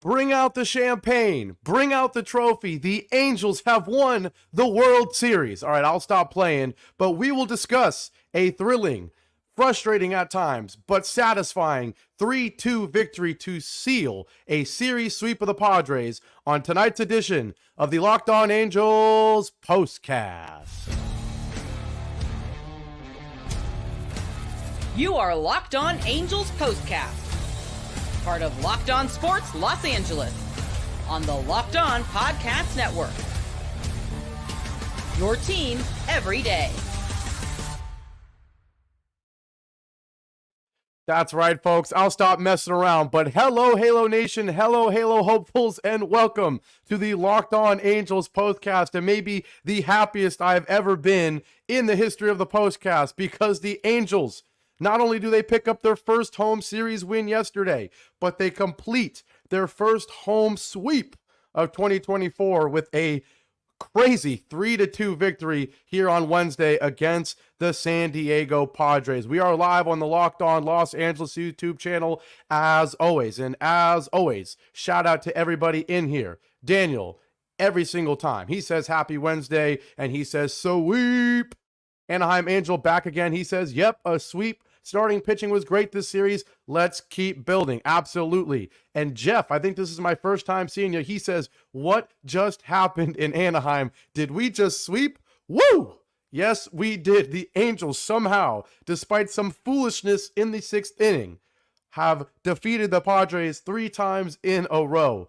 Bring out the champagne. Bring out the trophy. The Angels have won the World Series. All right, I'll stop playing, but we will discuss a thrilling, frustrating at times, but satisfying 3-2 victory to seal a series sweep of the Padres on tonight's edition of the Locked On Angels Postcast. You are Locked On Angels Postcast, part of Locked On Sports Los Angeles, on the Locked On Podcast Network. Your team every day. That's right, folks. I'll stop messing around. But hello, Halo Nation. Hello, Halo hopefuls, and welcome to the Locked On Angels Postcast, and maybe the happiest I've ever been in the history of the Postcast, because the Angels, not only do they pick up their first home series win yesterday, but they complete their first home sweep of 2024 with a crazy 3-2 victory here on Wednesday against the San Diego Padres. We are live on the Locked On Los Angeles YouTube channel as always. And as always, shout out to everybody in here. Daniel, every single time, he says happy Wednesday, and he says sweep. Anaheim Angel back again. He says, yep, a sweep. Starting pitching was great this series. Let's keep building. Absolutely. And Jeff, I think this is my first time seeing you. He says, what just happened in Anaheim? Did we just sweep? Woo! Yes, we did. The Angels somehow, despite some foolishness in the sixth inning, have defeated the Padres 3 times in a row.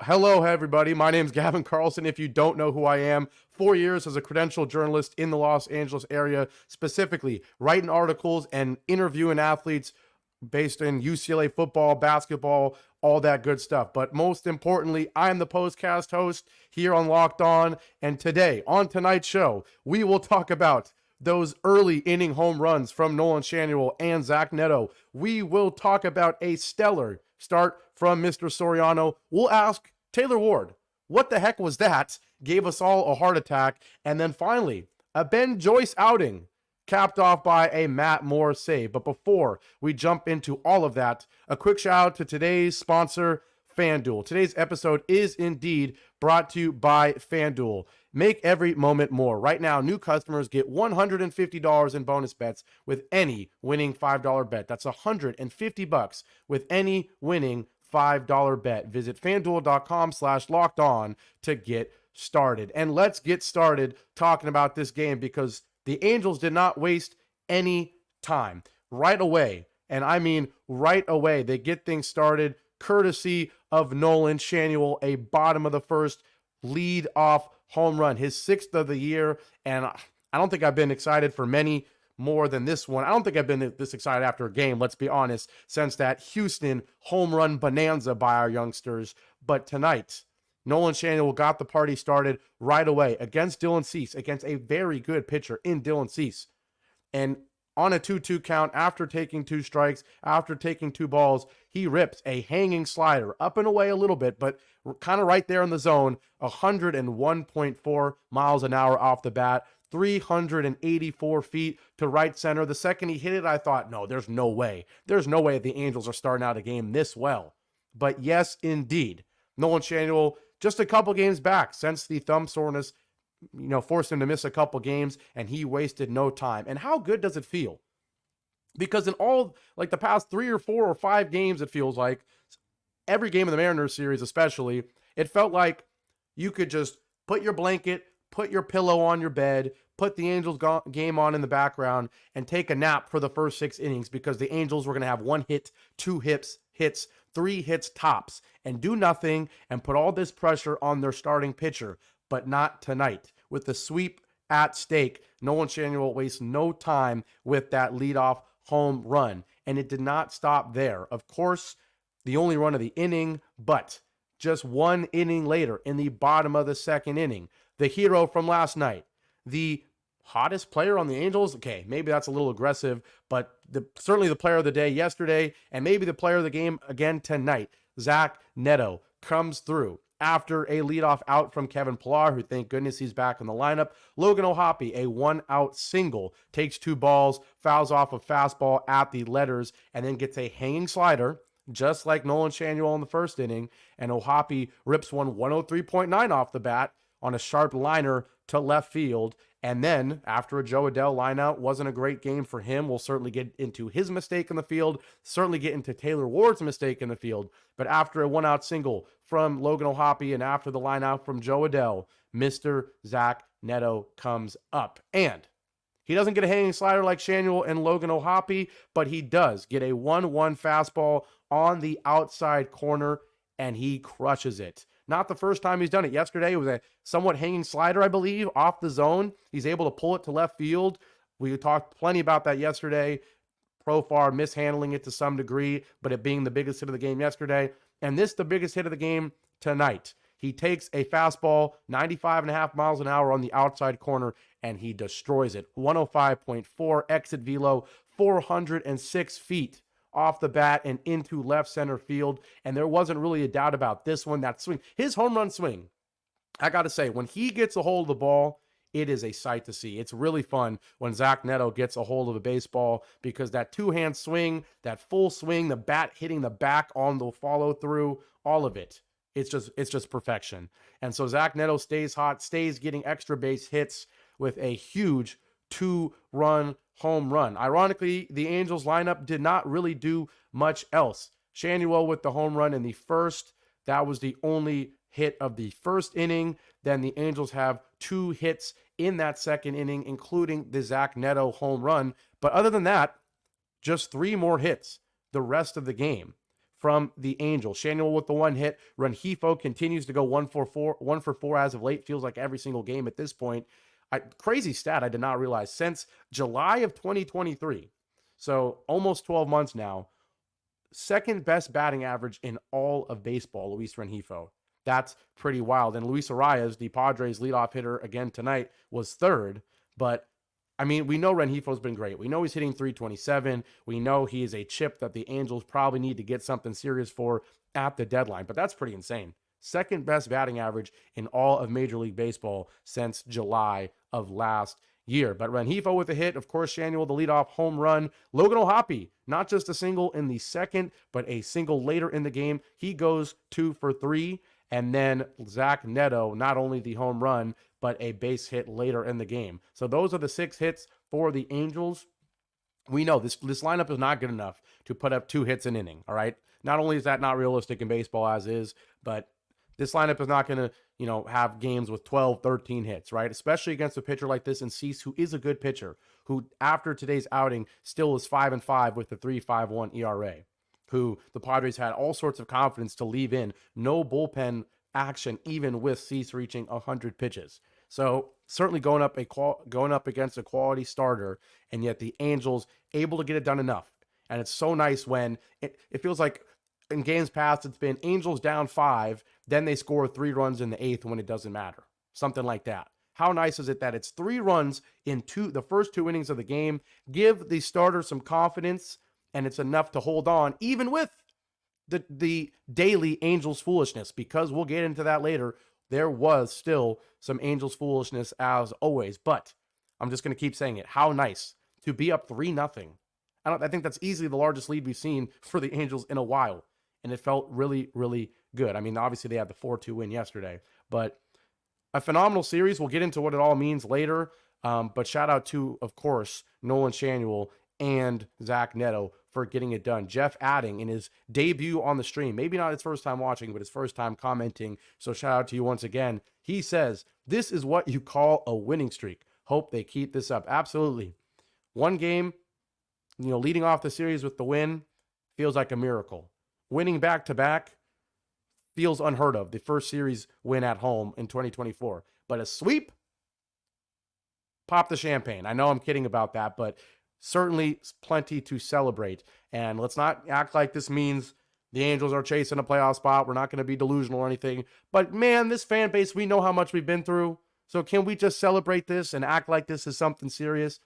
Hello, everybody. My name is Gavin Carlson. If you don't know who I am, 4 years as a credentialed journalist in the Los Angeles area, specifically writing articles and interviewing athletes based in UCLA football, basketball, all that good stuff. But most importantly, I'm the postcast host here on Locked On. And today, on tonight's show, we will talk about those early inning home runs from Nolan, Schanuel and Zach Neto. We will talk about a stellar start from Mr. Soriano. We'll ask Taylor Ward, what the heck was that? Gave us all a heart attack. And then finally, a Ben Joyce outing, capped off by a Matt Moore save. But before we jump into all of that, a quick shout out to today's sponsor, FanDuel. Today's episode is indeed brought to you by FanDuel. Make every moment more. Right now, new customers get $150 in bonus bets with any winning $5 bet. That's $150 with any winning $5 bet. Visit FanDuel.com/lockedon to get started. And let's get started talking about this game, because the Angels did not waste any time. Right away, and I mean right away, they get things started courtesy of Nolan Schanuel, a bottom of the first lead off home run, his 6th of the year. And I don't think I've been excited for many more than this one. I don't think I've been this excited after a game, let's be honest, since that Houston home run bonanza by our youngsters. But tonight, Nolan Schanuel got the party started right away against Dylan Cease, against a very good pitcher in Dylan Cease. And on a 2-2 count, after taking 2 strikes, after taking 2 balls, he rips a hanging slider up and away a little bit, but kind of right there in the zone, 101.4 miles an hour off the bat, 384 feet to right center. The second he hit it, I thought, no, there's no way. There's no way the Angels are starting out a game this well. But yes, indeed, Nolan Schanuel, just a couple games back since the thumb soreness, forced him to miss a couple games, and he wasted no time. And how good does it feel? Because in all, like the past 3 or 4 or 5 games, it feels like, every game in the Mariners series especially, it felt like you could just put your blanket, put your pillow on your bed, put the Angels game on in the background, and take a nap for the first 6 innings, because the Angels were going to have 1 hit, 2 hits, 3 hits tops, and do nothing and put all this pressure on their starting pitcher. But not tonight. With the sweep at stake, Nolan Schanuel wastes no time with that leadoff home run. And it did not stop there. Of course, the only run of the inning, but just 1 inning later, in the bottom of the 2nd inning, the hero from last night, the hottest player on the Angels, okay, maybe that's a little aggressive, but certainly the player of the day yesterday, and maybe the player of the game again tonight, Zach Neto, comes through after a leadoff out from Kevin Pillar, who, thank goodness, he's back in the lineup. Logan O'Hoppe, a 1-out single, takes 2 balls, fouls off a fastball at the letters, and then gets a hanging slider just like Nolan Schanuel in the first inning, and O'Hoppe rips one 103.9 off the bat on a sharp liner to left field. And then after a Joe Adell lineout, wasn't a great game for him. We'll certainly get into his mistake in the field, certainly get into Taylor Ward's mistake in the field. But after a one-out single from Logan O'Hoppe and after the lineout from Joe Adell, Mr. Zach Neto comes up. And he doesn't get a hanging slider like Schanuel and Logan O'Hoppe, but he does get a 1-1 fastball on the outside corner, and he crushes it. Not the first time he's done it. Yesterday, it was a somewhat hanging slider, I believe, off the zone. He's able to pull it to left field. We talked plenty about that yesterday. Profar mishandling it to some degree, but it being the biggest hit of the game yesterday. And this the biggest hit of the game tonight. He takes a fastball, 95.5 miles an hour on the outside corner, and he destroys it. 105.4 exit velo, 406 feet off the bat and into left center field. And there wasn't really a doubt about this one, that swing. His home run swing, I got to say, when he gets a hold of the ball, it is a sight to see. It's really fun when Zach Neto gets a hold of a baseball because that two-hand swing, that full swing, the bat hitting the back on the follow-through, all of it. It's just perfection. And so Zach Neto stays hot, stays getting extra base hits with a huge 2-run home run. Ironically, the Angels lineup did not really do much else. Schanuel with the home run in the first. That was the only hit of the first inning. Then the Angels have 2 hits in that second inning, including the Zach Neto home run. But other than that, just 3 more hits the rest of the game from the Angels. Schanuel with the 1 hit. Rengifo continues to go 1 for 4 as of late. Feels like every single game at this point. Crazy stat I did not realize. Since July of 2023, so almost 12 months now, second best batting average in all of baseball, Luis Rengifo. That's pretty wild. And Luis Arias, the Padres leadoff hitter again tonight, was third. But, I mean, we know Rengifo's been great. We know he's hitting 327. We know he is a chip that the Angels probably need to get something serious for at the deadline. But that's pretty insane. Second best batting average in all of Major League Baseball since July of last year. But Rengifo with a hit, of course, Schanuel the leadoff home run. Logan O'Hoppe, not just a single in the second, but a single later in the game. He goes 2 for 3. And then Zach Neto, not only the home run, but a base hit later in the game. So those are the 6 hits for the Angels. We know this lineup is not good enough to put up 2 hits an inning, all right? Not only is that not realistic in baseball as is, but this lineup is not going to, have games with 12, 13 hits, right? Especially against a pitcher like this in Cease, who is a good pitcher, who after today's outing still is 5-5 with a 3.51 ERA, who the Padres had all sorts of confidence to leave in. No bullpen action, even with Cease reaching 100 pitches. So certainly going up against a quality starter, and yet the Angels able to get it done enough. And it's so nice when it feels like in games past, it's been Angels down 5, then they score 3 runs in the 8th when it doesn't matter. Something like that. How nice is it that it's 3 runs in the first 2 innings of the game, give the starter some confidence, and it's enough to hold on, even with the daily Angels foolishness, because we'll get into that later. There was still some Angels foolishness as always, but I'm just going to keep saying it. How nice to be up 3-0. I think that's easily the largest lead we've seen for the Angels in a while, and it felt really, really good. I mean, obviously they had the 4-2 win yesterday, but a phenomenal series. We'll get into what it all means later, but shout out to, of course, Nolan Schanuel and Zach Neto for getting it done. Jeff Adding in his debut on the stream, maybe not his first time watching, but his first time commenting. So shout out to you once again. He says, this is what you call a winning streak. Hope they keep this up. Absolutely. One game, leading off the series with the win feels like a miracle. Winning back-to-back feels unheard of. The first series win at home in 2024. But a sweep, pop the champagne. I know I'm kidding about that, but certainly plenty to celebrate. And let's not act like this means the Angels are chasing a playoff spot. We're not going to be delusional or anything. But man, this fan base, we know how much we've been through. So can we just celebrate this and act like this is something serious?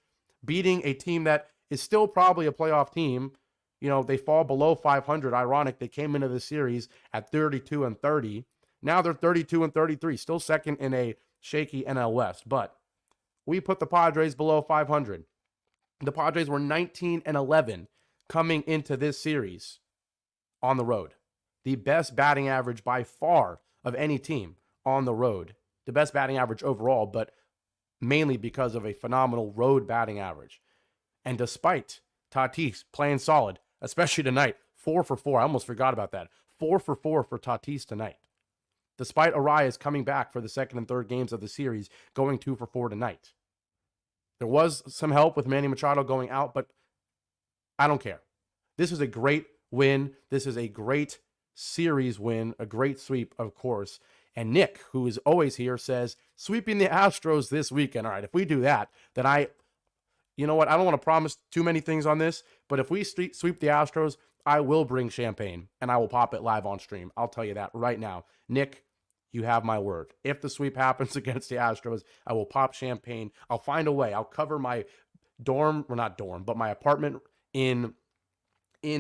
Beating a team that is still probably a playoff team. They fall below 500. Ironic, they came into the series at 32-30. Now they're 32-33, still second in a shaky NL West. But we put the Padres below 500. The Padres were 19-11 coming into this series. on the road. The best batting average by far of any team on the road. The best batting average overall, but mainly because of a phenomenal road batting average. And despite Tatis playing solid, especially tonight, 4 for 4. I almost forgot about that. 4 for 4 for Tatis tonight. Despite Arias coming back for the second and third games of the series, going 2 for 4 tonight. There was some help with Manny Machado going out, but I don't care. This is a great win. This is a great series win, a great sweep, of course. And Nick, who is always here, says, sweeping the Astros this weekend. All right, if we do that, then you know what? I don't want to promise too many things on this, but if we sweep the Astros, I will bring champagne and I will pop it live on stream. I'll tell you that right now. Nick, you have my word. If the sweep happens against the Astros, I will pop champagne. I'll find a way. I'll cover my dorm, or not dorm, but my apartment in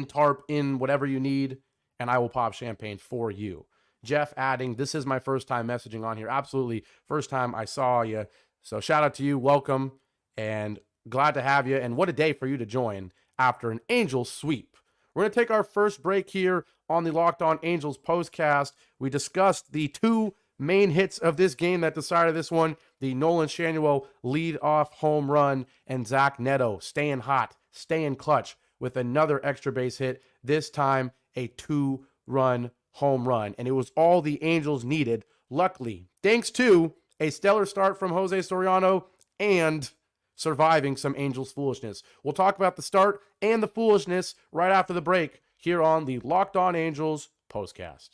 tarp, in whatever you need, and I will pop champagne for you. Jeff adding, this is my first time messaging on here. Absolutely. First time I saw you. So shout out to you. Welcome. And glad to have you. And what a day for you to join after an Angels sweep. We're going to take our first break here on the Locked On Angels Postcast. We discussed the two main hits of this game that decided this one. The Nolan Schanuel lead-off home run and Zach Neto staying hot, staying clutch with another extra base hit. This time a 2-run home run. And it was all the Angels needed. Luckily, thanks to a stellar start from Jose Soriano and surviving some Angels foolishness. We'll talk about the start and the foolishness right after the break here on the Locked On Angels Postcast.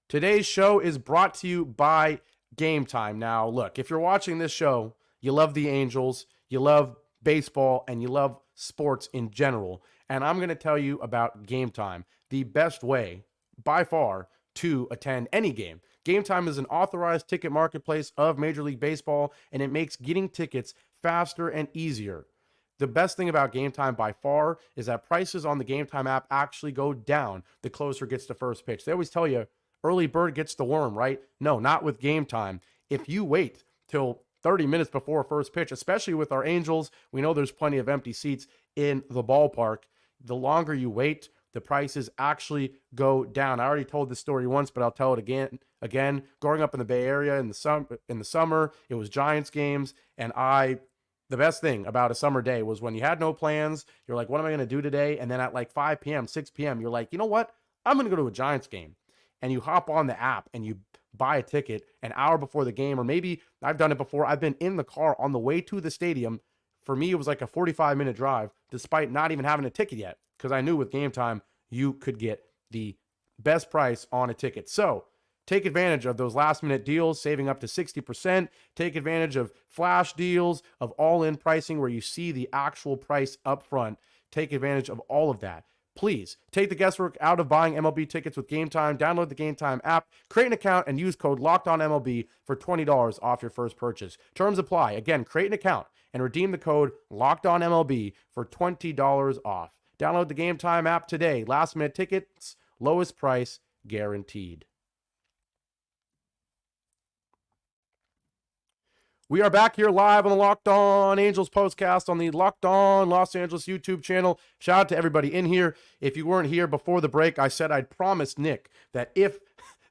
Today's show is brought to you by Game Time. Now, look, if you're watching this show, you love the Angels, you love baseball, and you love sports in general. And I'm going to tell you about Game Time, the best way by far to attend any game. Game Time is an authorized ticket marketplace of Major League Baseball, and it makes getting tickets faster and easier. The best thing about Game Time by far is that prices on the Game Time app actually go down the closer it gets to first pitch. They always tell you, early bird gets the worm, right? No, not with Game Time. If you wait till 30 minutes before first pitch, especially with our Angels, we know there's plenty of empty seats in the ballpark. The longer you wait, the prices actually go down. I already told this story once, but I'll tell it again. Growing up in the Bay Area in the summer, it was Giants games, and the best thing about a summer day was when you had no plans, you're like, what am I going to do today? And then at like 5 p.m., 6 p.m., you're like, you know what? I'm going to go to a Giants game. And you hop on the app and you buy a ticket an hour before the game, or maybe I've done it before. I've been in the car on the way to the stadium. For me, it was like a 45-minute drive, despite not even having a ticket yet, because I knew with Game Time, you could get the best price on a ticket. So take advantage of those last-minute deals, saving up to 60%. Take advantage of flash deals, of all-in pricing where you see the actual price up front. Take advantage of all of that. Please take the guesswork out of buying MLB tickets with Game Time. Download the Game Time app, create an account, and use code LOCKEDONMLB for $20 off your first purchase. Terms apply. Again, create an account and redeem the code LOCKEDONMLB for $20 off. Download the Game Time app today. Last-minute tickets, lowest price guaranteed. We are back here live on the Locked On Angels Postcast on the Locked On Los Angeles YouTube channel. Shout out to everybody in here. If you weren't here before the break, I said I'd promised Nick that if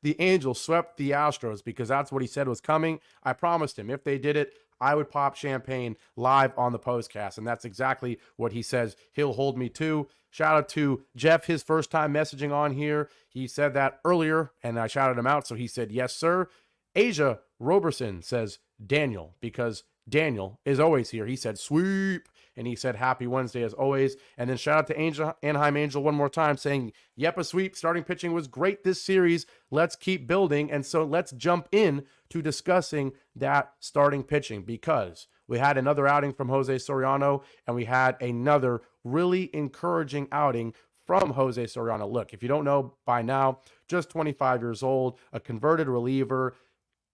the Angels swept the Astros, because that's what he said was coming, I promised him if they did it, I would pop champagne live on the postcast. And that's exactly what he says he'll hold me to. Shout out to Jeff, his first time messaging on here. He said that earlier, and I shouted him out, so he said, yes, sir. Asia Roberson says, Daniel, because Daniel is always here. He said, sweep, and he said, happy Wednesday as always. And then shout out to Anaheim Angel one more time saying, yep, a sweep. Starting pitching was great this series. Let's keep building. And so let's jump in to discussing that starting pitching, because we had another outing from Jose Soriano, and we had another really encouraging outing from Jose Soriano. Look, if you don't know by now, just 25 years old, a converted reliever.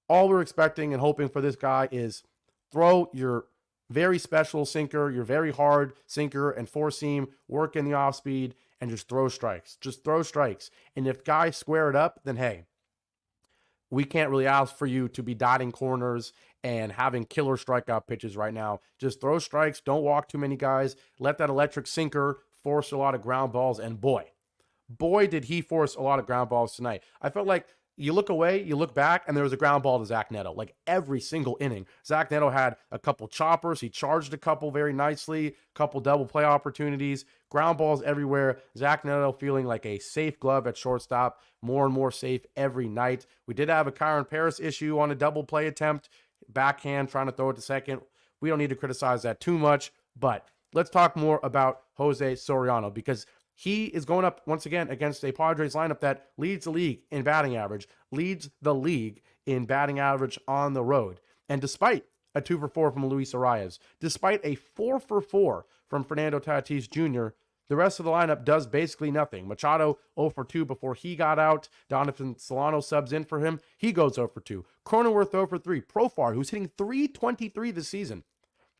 All we're expecting and hoping for this guy is throw your very special sinker, your very hard sinker and four seam, work in the off speed, and just throw strikes. Just throw strikes. And if guys square it up, then hey, we can't really ask for you to be dotting corners and having killer strikeout pitches right now. Just throw strikes, don't walk too many guys, let that electric sinker force a lot of ground balls, and boy, did he force a lot of ground balls tonight. I felt like you look away, you look back, and there was a ground ball to Zach Neto. Like every single inning, Zach Neto had a couple choppers. He charged a couple very nicely, a couple double play opportunities, ground balls everywhere. Zach Neto feeling like a safe glove at shortstop, more and more safe every night. We did have a Kyron Paris issue on a double play attempt, backhand trying to throw it to second. We don't need to criticize that too much, but let's talk more about Jose Soriano, because he is going up once again against a Padres lineup that leads the league in batting average, leads the league in batting average on the road. And despite a 2-for-4 from Luis Arias, despite a 4-for-4 from Fernando Tatis Jr., the rest of the lineup does basically nothing. Machado 0-for-2 before he got out. Donovan Solano subs in for him. He goes 0-for-2. Cronenworth 0-for-3. Profar, who's hitting .323 this season,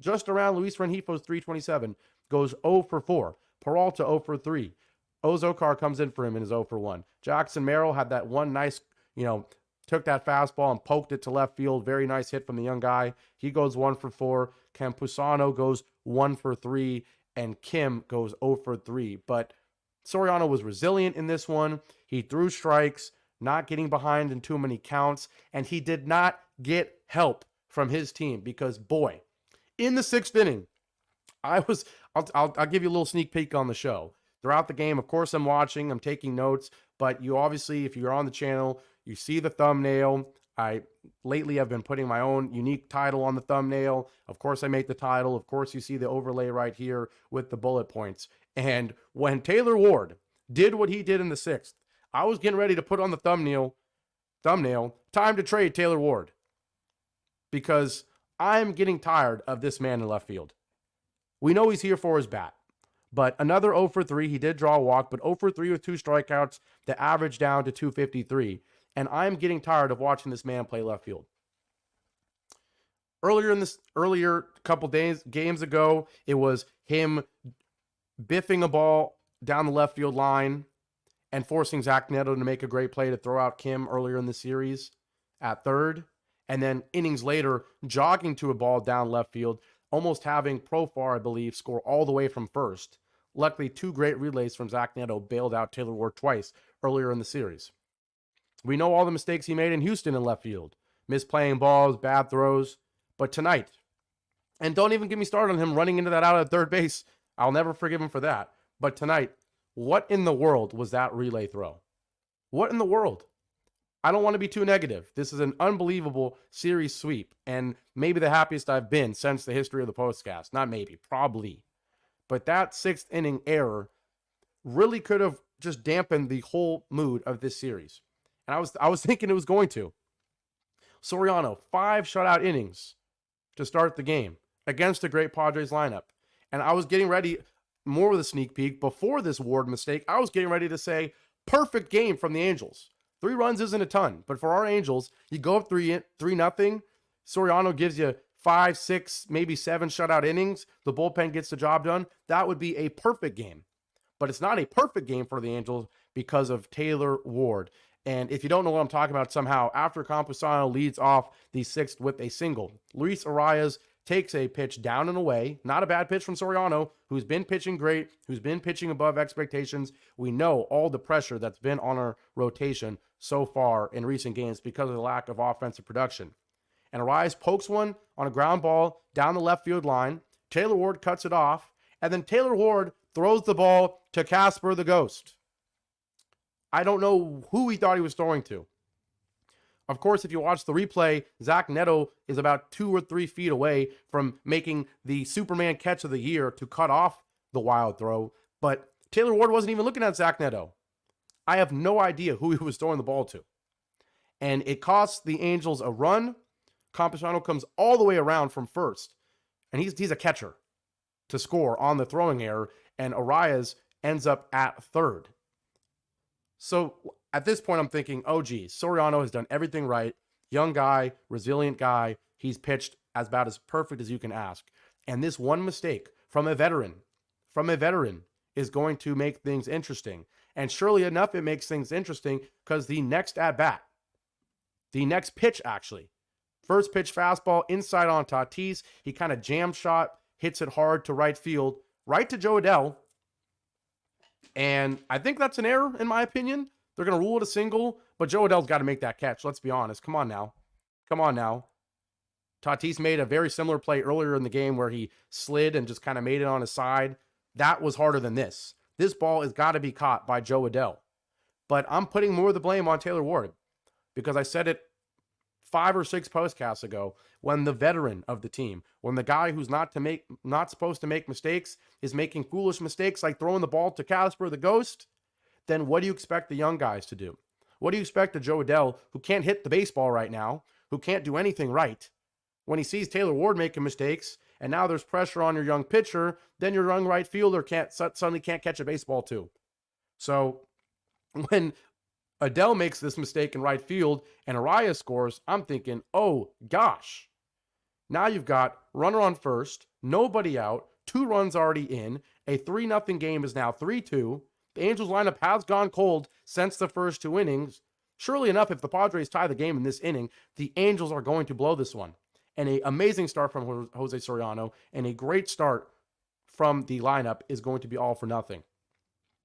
just around Luis Renjifo's .327, goes 0-for-4. Peralta 0-for-3. Ozokar comes in for him and is 0-for-1. Jackson Merrill had that one nice, took that fastball and poked it to left field. Very nice hit from the young guy. He goes 1-for-4. Campusano goes 1-for-3. And Kim goes 0-for-3. But Soriano was resilient in this one. He threw strikes, not getting behind in too many counts. And he did not get help from his team because, boy, in the sixth inning, I'll give you a little sneak peek on the show. Throughout the game, of course, I'm watching, I'm taking notes, but you obviously, if you're on the channel, you see the thumbnail. Lately I've been putting my own unique title on the thumbnail. Of course, I make the title. Of course, you see the overlay right here with the bullet points. And when Taylor Ward did what he did in the sixth, I was getting ready to put on the thumbnail, time to trade Taylor Ward. Because I'm getting tired of this man in left field. We know he's here for his bat. But another 0-for-3, he did draw a walk, but 0-for-3 with 2 strikeouts, the average down to 253. And I'm getting tired of watching this man play left field. Earlier couple games ago, it was him biffing a ball down the left field line and forcing Zach Neto to make a great play to throw out Kim earlier in the series at third. And then innings later, jogging to a ball down left field, almost having Profar, I believe, score all the way from first. Luckily, 2 great relays from Zach Neto bailed out Taylor Ward twice earlier in the series. We know all the mistakes he made in Houston in left field. Misplaying balls, bad throws. But tonight, and don't even get me started on him running into that out at third base. I'll never forgive him for that. But tonight, what in the world was that relay throw? What in the world? I don't want to be too negative. This is an unbelievable series sweep, and maybe the happiest I've been since the history of the podcast. Not maybe, probably. But that sixth inning error really could have just dampened the whole mood of this series. And I was thinking it was going to. Soriano, 5 shutout innings to start the game against a great Padres lineup. And I was getting ready, more with a sneak peek, before this Ward mistake, I was getting ready to say, perfect game from the Angels. 3 runs isn't a ton, but for our Angels, you go up 3-0. Soriano gives you 5, 6, maybe 7 shutout innings. The bullpen gets the job done. That would be a perfect game. But it's not a perfect game for the Angels because of Taylor Ward. And if you don't know what I'm talking about somehow, after Campusano leads off the sixth with a single, Luis Arias takes a pitch down and away. Not a bad pitch from Soriano, who's been pitching great, who's been pitching above expectations. We know all the pressure that's been on our rotation so far in recent games because of the lack of offensive production. And Arias pokes one on a ground ball down the left field line. Taylor Ward cuts it off, and then Taylor Ward throws the ball to Casper the Ghost. I don't know who he thought he was throwing to. Of course, if you watch the replay, Zach Neto is about 2 or 3 feet away from making the Superman catch of the year to cut off the wild throw. But Taylor Ward wasn't even looking at Zach Neto. I have no idea who he was throwing the ball to. And it costs the Angels a run. Campusano comes all the way around from first. And he's a catcher to score on the throwing error. And Arias ends up at third. So at this point, I'm thinking, oh, geez, Soriano has done everything right. Young guy, resilient guy. He's pitched about as perfect as you can ask. And this one mistake from a veteran, is going to make things interesting. And surely enough, it makes things interesting because the next at-bat, the next pitch actually, First pitch fastball inside on Tatis. He kind of jam shot, hits it hard to right field, right to Joe Adell. And I think that's an error, in my opinion. They're going to rule it a single, but Joe Adell's got to make that catch. Let's be honest. Come on now. Tatis made a very similar play earlier in the game where he slid and just kind of made it on his side. That was harder than this. This ball has got to be caught by Joe Adell. But I'm putting more of the blame on Taylor Ward because I said it 5 or 6 postcasts ago, when the veteran of the team, when the guy who's not supposed to make mistakes is making foolish mistakes like throwing the ball to Casper the Ghost, then what do you expect the young guys to do? What do you expect of Joe Adell, who can't hit the baseball right now, who can't do anything right, when he sees Taylor Ward making mistakes, and now there's pressure on your young pitcher, then your young right fielder suddenly can't catch a baseball too. So when Adell makes this mistake in right field and Arias scores, I'm thinking, oh gosh. Now you've got runner on first, nobody out, 2 runs already in, a 3-0 game is now 3-2. The Angels lineup has gone cold since the first 2 innings. Surely enough, if the Padres tie the game in this inning, the Angels are going to blow this one. And an amazing start from Jose Soriano and a great start from the lineup is going to be all for nothing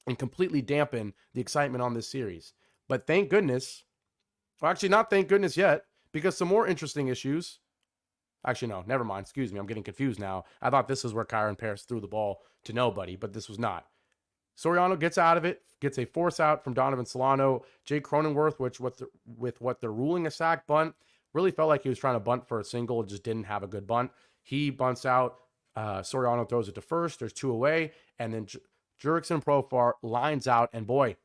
and completely dampen the excitement on this series. But thank goodness, well, actually not thank goodness yet, because some more interesting issues. Actually, no, never mind. Excuse me. I'm getting confused now. I thought this is where Kyron Paris threw the ball to nobody, but this was not. Soriano gets out of it, gets a force out from Donovan Solano. Jake Cronenworth, with what they're ruling a sack bunt, really felt like he was trying to bunt for a single, just didn't have a good bunt. He bunts out. Soriano throws it to first. There's 2 away, and then Jurickson Profar lines out, and boy,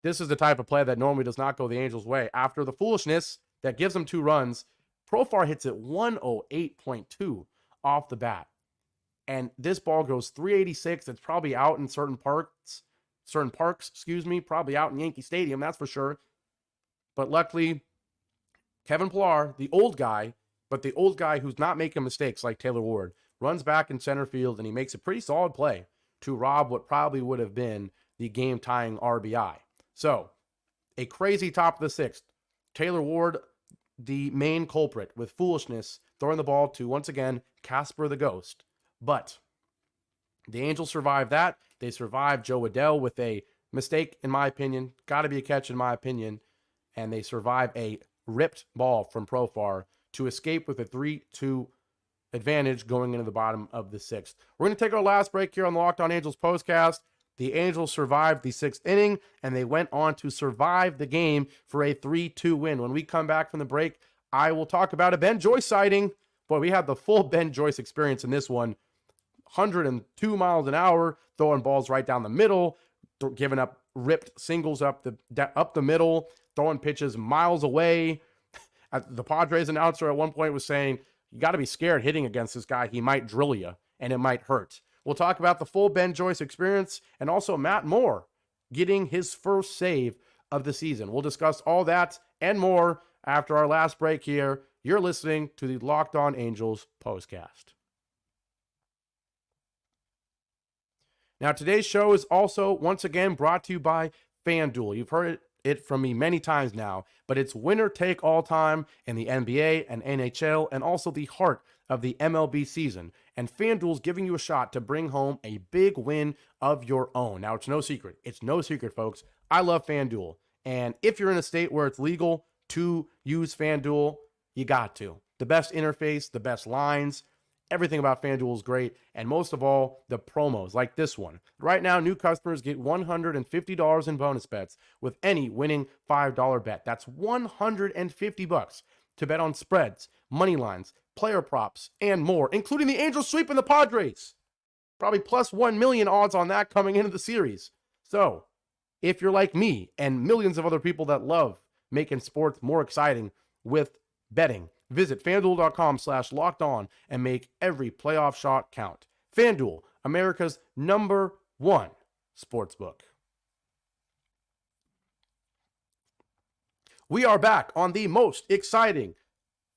this is the type of play that normally does not go the Angels' way. After the foolishness that gives them 2 runs, Profar hits it 108.2 off the bat. And this ball goes 386. It's probably out in certain parks, probably out in Yankee Stadium, that's for sure. But luckily, Kevin Pillar, the old guy, but the old guy who's not making mistakes like Taylor Ward, runs back in center field, and he makes a pretty solid play to rob what probably would have been the game-tying RBI. So, a crazy top of the 6th. Taylor Ward, the main culprit with foolishness, throwing the ball to, once again, Casper the Ghost. But the Angels survived that. They survived Joe Adell with a mistake, in my opinion. Got to be a catch, in my opinion. And they survived a ripped ball from Profar to escape with a 3-2 advantage going into the bottom of the 6th. We're going to take our last break here on the Locked On Angels Postcast. The Angels survived the 6th inning, and they went on to survive the game for a 3-2 win. When we come back from the break, I will talk about a Ben Joyce sighting. Boy, we had the full Ben Joyce experience in this one. 102 miles an hour, throwing balls right down the middle, giving up ripped singles up the middle, throwing pitches miles away. The Padres announcer at one point was saying, you got to be scared hitting against this guy. He might drill you, and it might hurt. We'll talk about the full Ben Joyce experience and also Matt Moore getting his first save of the season. We'll discuss all that and more after our last break here. You're listening to the Locked On Angels Postcast. Now, today's show is also, once again, brought to you by FanDuel. You've heard it from me many times now, but it's winner take all time in the NBA and NHL and also the heart of the MLB season. And FanDuel's giving you a shot to bring home a big win of your own. Now, it's no secret. It's no secret, folks. I love FanDuel. And if you're in a state where it's legal to use FanDuel, you got to. The best interface, the best lines, everything about FanDuel is great. And most of all, the promos like this one. Right now, new customers get $150 in bonus bets with any winning $5 bet. That's $150 to bet on spreads, money lines, player props, and more, including the Angels sweeping the Padres. Probably plus 1 million odds on that coming into the series. So, if you're like me and millions of other people that love making sports more exciting with betting, visit FanDuel.com/lockedon and make every playoff shot count. FanDuel, America's #1 sportsbook. We are back on the most exciting,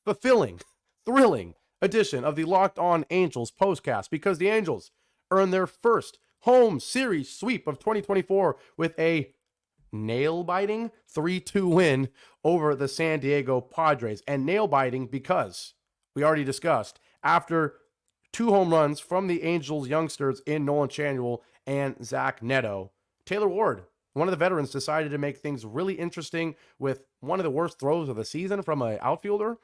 fulfilling, thrilling edition of the Locked On Angels Postcast because the Angels earned their first home series sweep of 2024 with a nail-biting 3-2 win over the San Diego Padres. And nail-biting because we already discussed, after 2 home runs from the Angels youngsters in Nolan Schanuel and Zach Neto, Taylor Ward, one of the veterans, decided to make things really interesting with one of the worst throws of the season from an outfielder.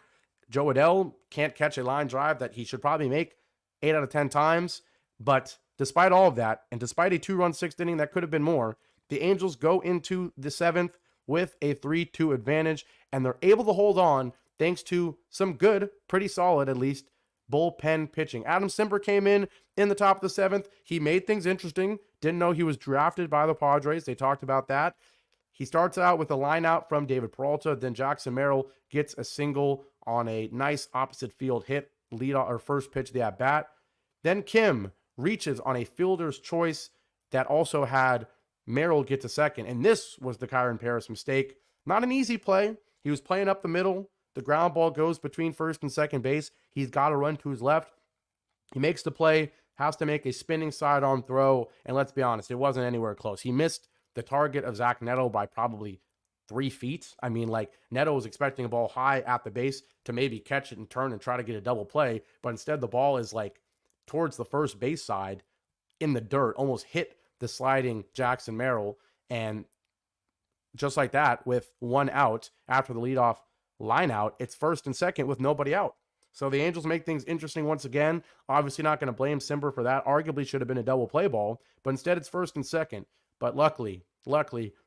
Joe Adell can't catch a line drive that he should probably make 8 out of 10 times. But despite all of that, and despite a 2-run 6th inning that could have been more, the Angels go into the 7th with a 3-2 advantage, and they're able to hold on thanks to some good, pretty solid at least, bullpen pitching. Adam Cimber came in the top of the 7th. He made things interesting. Didn't know he was drafted by the Padres. They talked about that. He starts out with a line out from David Peralta. Then Jackson Merrill gets a single on a nice opposite field hit, lead or first pitch of the at bat. Then Kim reaches on a fielder's choice that also had Merrill get to second. And this was the Kyron Paris mistake. Not an easy play. He was playing up the middle. The ground ball goes between first and second base. He's got to run to his left. He makes the play, has to make a spinning sidearm throw. And let's be honest, it wasn't anywhere close. He missed the target of Zach Neto by probably 3 feet. I mean, like, Neto was expecting a ball high at the base to maybe catch it and turn and try to get a double play. But instead, the ball is like towards the first base side in the dirt, almost hit the sliding Jackson Merrill. And just like that, with 1 out after the leadoff line out, it's first and second with nobody out. So the Angels make things interesting once again. Obviously not going to blame Cimber for that. Arguably should have been a double play ball, but instead it's first and second. But luckily,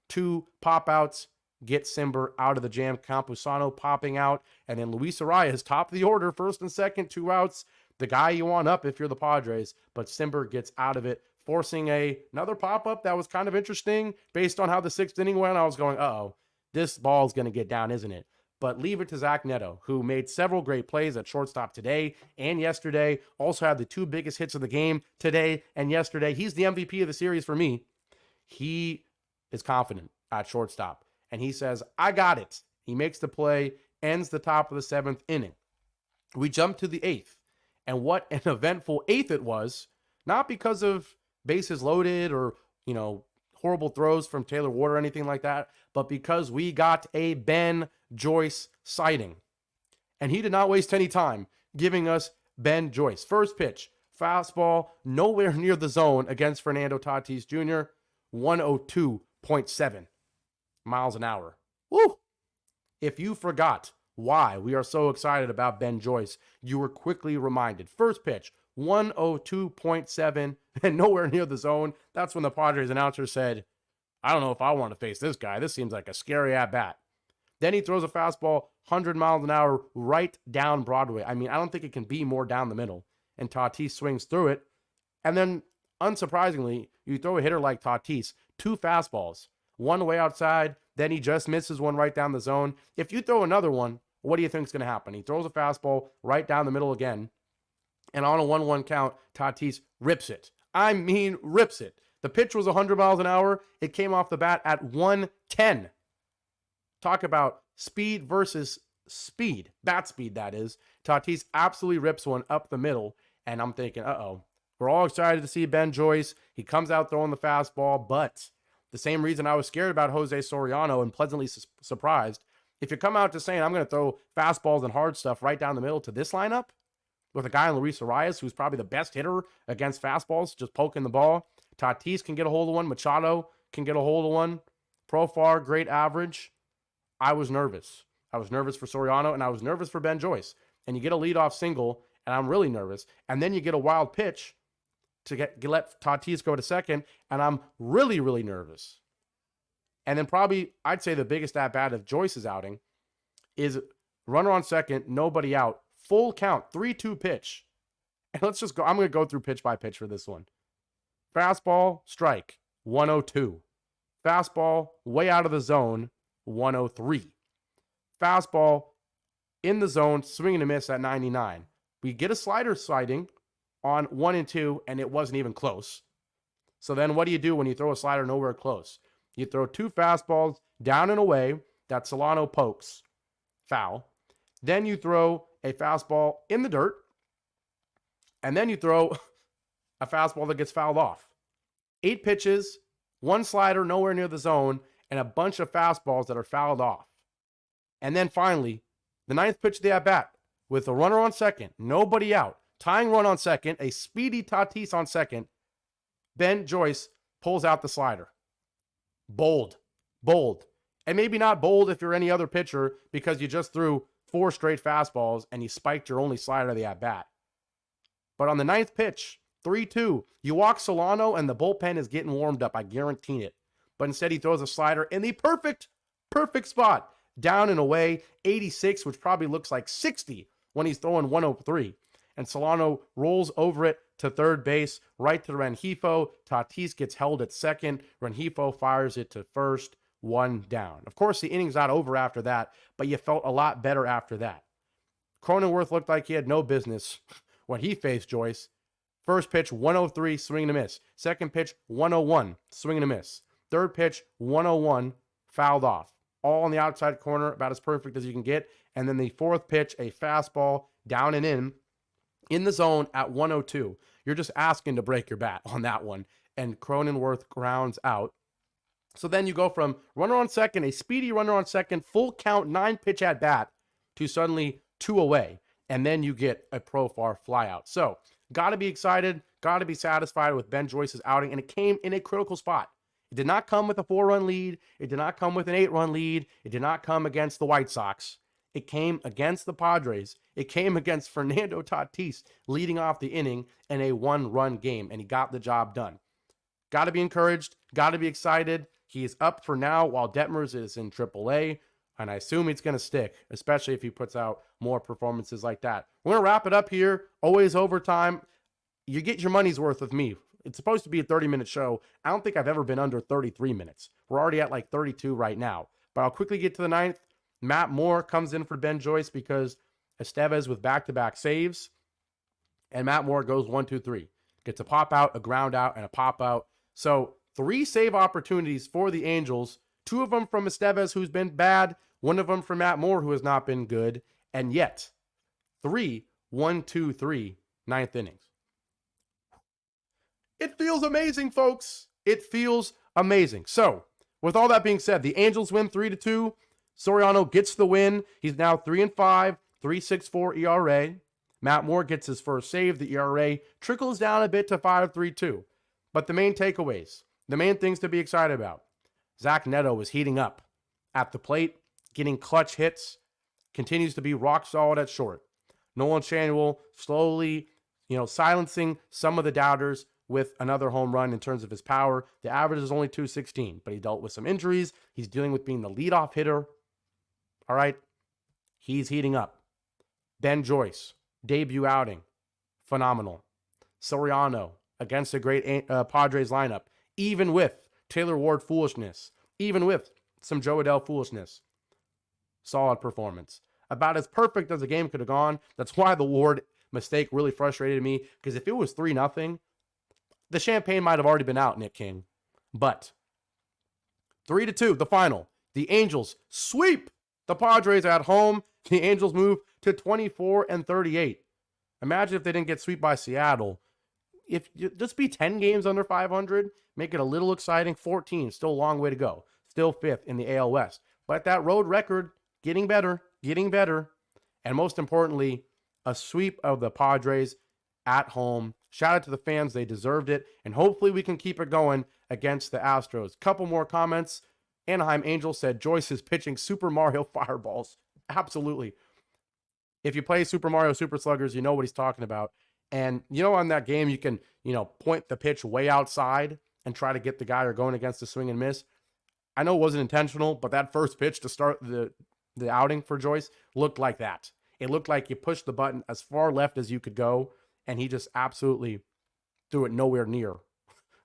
2 pop outs get Cimber out of the jam. Campusano popping out, and then Luis Arias, top of the order, first and second, 2 outs. The guy you want up if you're the Padres, but Cimber gets out of it, forcing another pop-up that was kind of interesting. Based on how the 6th inning went, I was going, uh-oh, this ball's going to get down, isn't it? But leave it to Zach Neto, who made several great plays at shortstop today and yesterday. Also had the 2 biggest hits of the game today and yesterday. He's the MVP of the series for me. He is confident at shortstop, and he says, I got it. He makes the play, ends the top of the 7th inning. We jump to the 8th, and what an eventful 8th it was, not because of bases loaded or, horrible throws from Taylor Ward or anything like that, but because we got a Ben Joyce sighting. And he did not waste any time giving us Ben Joyce. First pitch, fastball, nowhere near the zone against Fernando Tatis Jr., 102.7 miles an hour. Woo! If you forgot why we are so excited about Ben Joyce, you were quickly reminded. First pitch, 102.7 and nowhere near the zone. That's when the Padres announcer said, I don't know if I want to face this guy. This seems like a scary at-bat. Then he throws a fastball 100 miles an hour right down Broadway. I mean, I don't think it can be more down the middle. And Tatis swings through it. And then, unsurprisingly, you throw a hitter like Tatis, 2 fastballs, 1 way outside, then he just misses one right down the zone. If you throw another one, what do you think is going to happen? He throws a fastball right down the middle again. And on a 1-1 count, Tatis rips it. I mean, rips it. The pitch was 100 miles an hour. It came off the bat at 110. Talk about speed versus speed. Bat speed, that is. Tatis absolutely rips one up the middle. And I'm thinking, uh-oh. We're all excited to see Ben Joyce. He comes out throwing the fastball. But the same reason I was scared about Jose Soriano and pleasantly surprised, if you come out just saying, I'm going to throw fastballs and hard stuff right down the middle to this lineup, with a guy in Luis Arias, who's probably the best hitter against fastballs, just poking the ball. Tatis can get a hold of one. Machado can get a hold of one. Profar, great average. I was nervous. I was nervous for Soriano, and I was nervous for Ben Joyce. And you get a leadoff single, and I'm really nervous. And then you get a wild pitch to let Tatis go to second, and I'm really, really nervous. And then probably, I'd say the biggest at-bat of Joyce's outing is runner on second, nobody out. Full count, 3-2 pitch. And let's just go. I'm going to go through pitch by pitch for this one. Fastball, strike, 102. Fastball, way out of the zone, 103. Fastball, in the zone, swing and a miss at 99. We get a slider sighting on 1 and 2, and it wasn't even close. So then what do you do when you throw a slider nowhere close? You throw 2 fastballs down and away that Solano pokes. Foul. Then you throw a fastball in the dirt, and then you throw a fastball that gets fouled off. 8 pitches, 1 slider nowhere near the zone, and a bunch of fastballs that are fouled off. And then finally, the ninth pitch of the at-bat, with a runner on second, nobody out, tying run on second, a speedy Tatis on second, Ben Joyce pulls out the slider. Bold. And maybe not bold if you're any other pitcher because you just threw 4 straight fastballs and you spiked your only slider of the at-bat. But on the ninth pitch, 3-2, you walk Solano and the bullpen is getting warmed up. I guarantee it. But instead he throws a slider in the perfect spot. Down and away, 86, which probably looks like 60 when he's throwing 103. And Solano rolls over it to third base, right to Rengifo. Tatis gets held at second. Rengifo fires it to first, 1 down. Of course, the inning's not over after that, but you felt a lot better after that. Cronenworth looked like he had no business when he faced Joyce. First pitch, 103, swing and a miss. Second pitch, 101, swing and a miss. Third pitch, 101, fouled off. All on the outside corner, about as perfect as you can get. And then the fourth pitch, a fastball down and in the zone at 102. You're just asking to break your bat on that one. And Cronenworth grounds out. So then you go from runner on second, a speedy runner on second, full count, 9-pitch at bat, to suddenly 2 away. And then you get a Profar flyout. So got to be excited, got to be satisfied with Ben Joyce's outing. And it came in a critical spot. It did not come with a 4-run lead. It did not come with an 8-run lead. It did not come against the White Sox. It came against the Padres. It came against Fernando Tatis leading off the inning in a 1-run game, and he got the job done. Got to be encouraged. Got to be excited. He is up for now while Detmers is in AAA, and I assume it's going to stick, especially if he puts out more performances like that. We're going to wrap it up here. Always overtime. You get your money's worth with me. It's supposed to be a 30-minute show. I don't think I've ever been under 33 minutes. We're already at like 32 right now. But I'll quickly get to the ninth. Matt Moore comes in for Ben Joyce because Estevez with back-to-back saves. And Matt Moore goes 1-2-3. Gets a pop out, a ground out, and a pop out. So 3 save opportunities for the Angels. 2 of them from Estevez, who's been bad. 1 of them from Matt Moore, who has not been good. And yet, 3 1-2-3 ninth innings. It feels amazing, folks. It feels amazing. So, with all that being said, the Angels win 3-2. Soriano gets the win. He's now 3-5, 3.64 ERA. Matt Moore gets his first save. The ERA trickles down a bit to 5.32. But the main takeaways, the main things to be excited about. Zach Neto was heating up at the plate, getting clutch hits, continues to be rock solid at short. Nolan Schanuel slowly, silencing some of the doubters with another home run in terms of his power. The average is only 216, but he dealt with some injuries. He's dealing with being the leadoff hitter. All right. He's heating up. Ben Joyce, debut outing. Phenomenal. Soriano against a great Padres lineup, even with Taylor Ward foolishness, even with some Joe Adell foolishness. Solid performance. About as perfect as the game could have gone. That's why the Ward mistake really frustrated me, because if it was 3-0, the champagne might have already been out, Nick King. But 3-2, the final. The Angels sweep the Padres at home. The Angels move to 24-38. Imagine if they didn't get swept by Seattle. If you just be 10 games under 500, make it a little exciting. 14, still a long way to go. Still 5th in the AL West. But that road record, getting better. And most importantly, a sweep of the Padres at home. Shout out to the fans. They deserved it. And hopefully we can keep it going against the Astros. Couple more comments. Anaheim Angels said Joyce is pitching Super Mario fireballs. Absolutely. If you play Super Mario Super Sluggers, you know what he's talking about. And, on that game, you can, point the pitch way outside and try to get the guy you're going against to swing and miss. I know it wasn't intentional, but that first pitch to start the outing for Joyce looked like that. It looked like you pushed the button as far left as you could go, and he just absolutely threw it nowhere near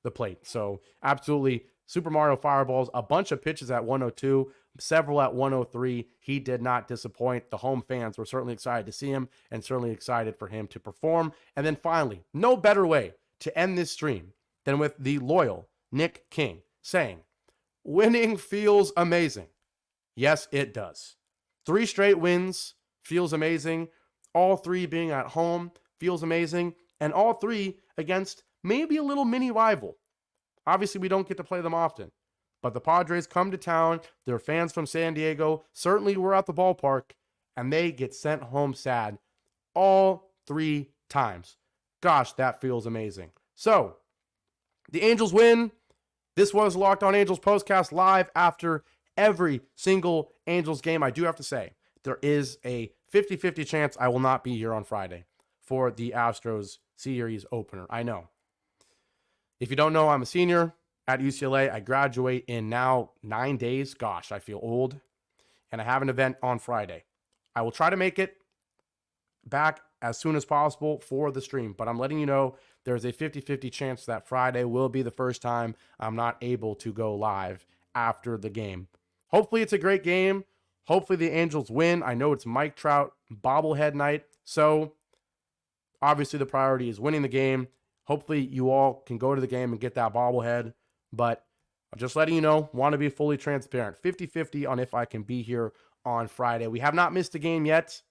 the plate. So absolutely Super Mario fireballs, a bunch of pitches at 102, several at 103. He did not disappoint. The home fans were certainly excited to see him and certainly excited for him to perform. And then finally, no better way to end this stream than with the loyal Nick King saying, winning feels amazing. Yes, it does. 3 straight wins feels amazing. All 3 being at home feels amazing. And all 3 against maybe a little mini rival. Obviously, we don't get to play them often. But the Padres come to town. Their fans from San Diego certainly were at the ballpark, and they get sent home sad all 3 times. Gosh, that feels amazing. So, the Angels win. This was Locked On Angels Postcast live after every single Angels game. I do have to say, there is a 50-50 chance I will not be here on Friday for the Astros series opener. I know. If you don't know, I'm a senior at UCLA. I graduate in now 9 days. Gosh, I feel old. And I have an event on Friday. I will try to make it back as soon as possible for the stream, but I'm letting you know there's a 50-50 chance that Friday will be the first time I'm not able to go live after the game. Hopefully it's a great game. Hopefully the Angels win. I know it's Mike Trout bobblehead night, so obviously the priority is winning the game. Hopefully you all can go to the game and get that bobblehead, but I'm just letting you know, want to be fully transparent. 50-50 on if I can be here on Friday. We have not missed a game yet,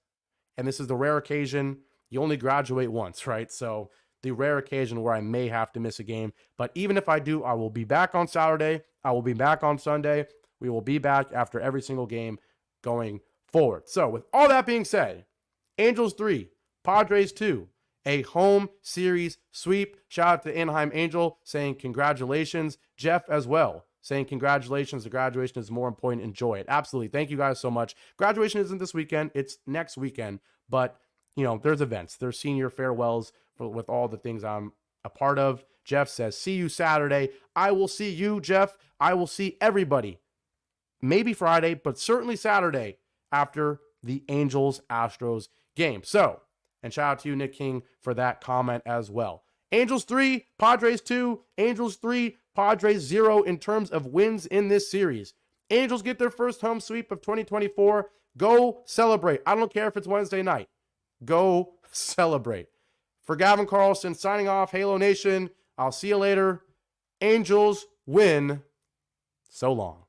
and this is the rare occasion. You only graduate once, right? So the rare occasion where I may have to miss a game. But even if I do, I will be back on Saturday. I will be back on Sunday. We will be back after every single game going forward. So with all that being said, Angels 3, Padres 2, a home series sweep. Shout out to Anaheim Angel saying congratulations. Jeff as well saying congratulations. The graduation is more important. Enjoy it. Absolutely. Thank you guys so much. Graduation isn't this weekend. It's next weekend. But, you know, there's events. There's senior farewells with all the things I'm a part of. Jeff says, see you Saturday. I will see you, Jeff. I will see everybody. Maybe Friday, but certainly Saturday after the Angels-Astros game. So, and shout out to you, Nick King, for that comment as well. Angels 3, Padres 2, Angels 3, Padres 0 in terms of wins in this series. Angels get their first home sweep of 2024. Go celebrate. I don't care if it's Wednesday night. Go celebrate. For Gavin Carlson, signing off, Halo Nation. I'll see you later. Angels win. So long.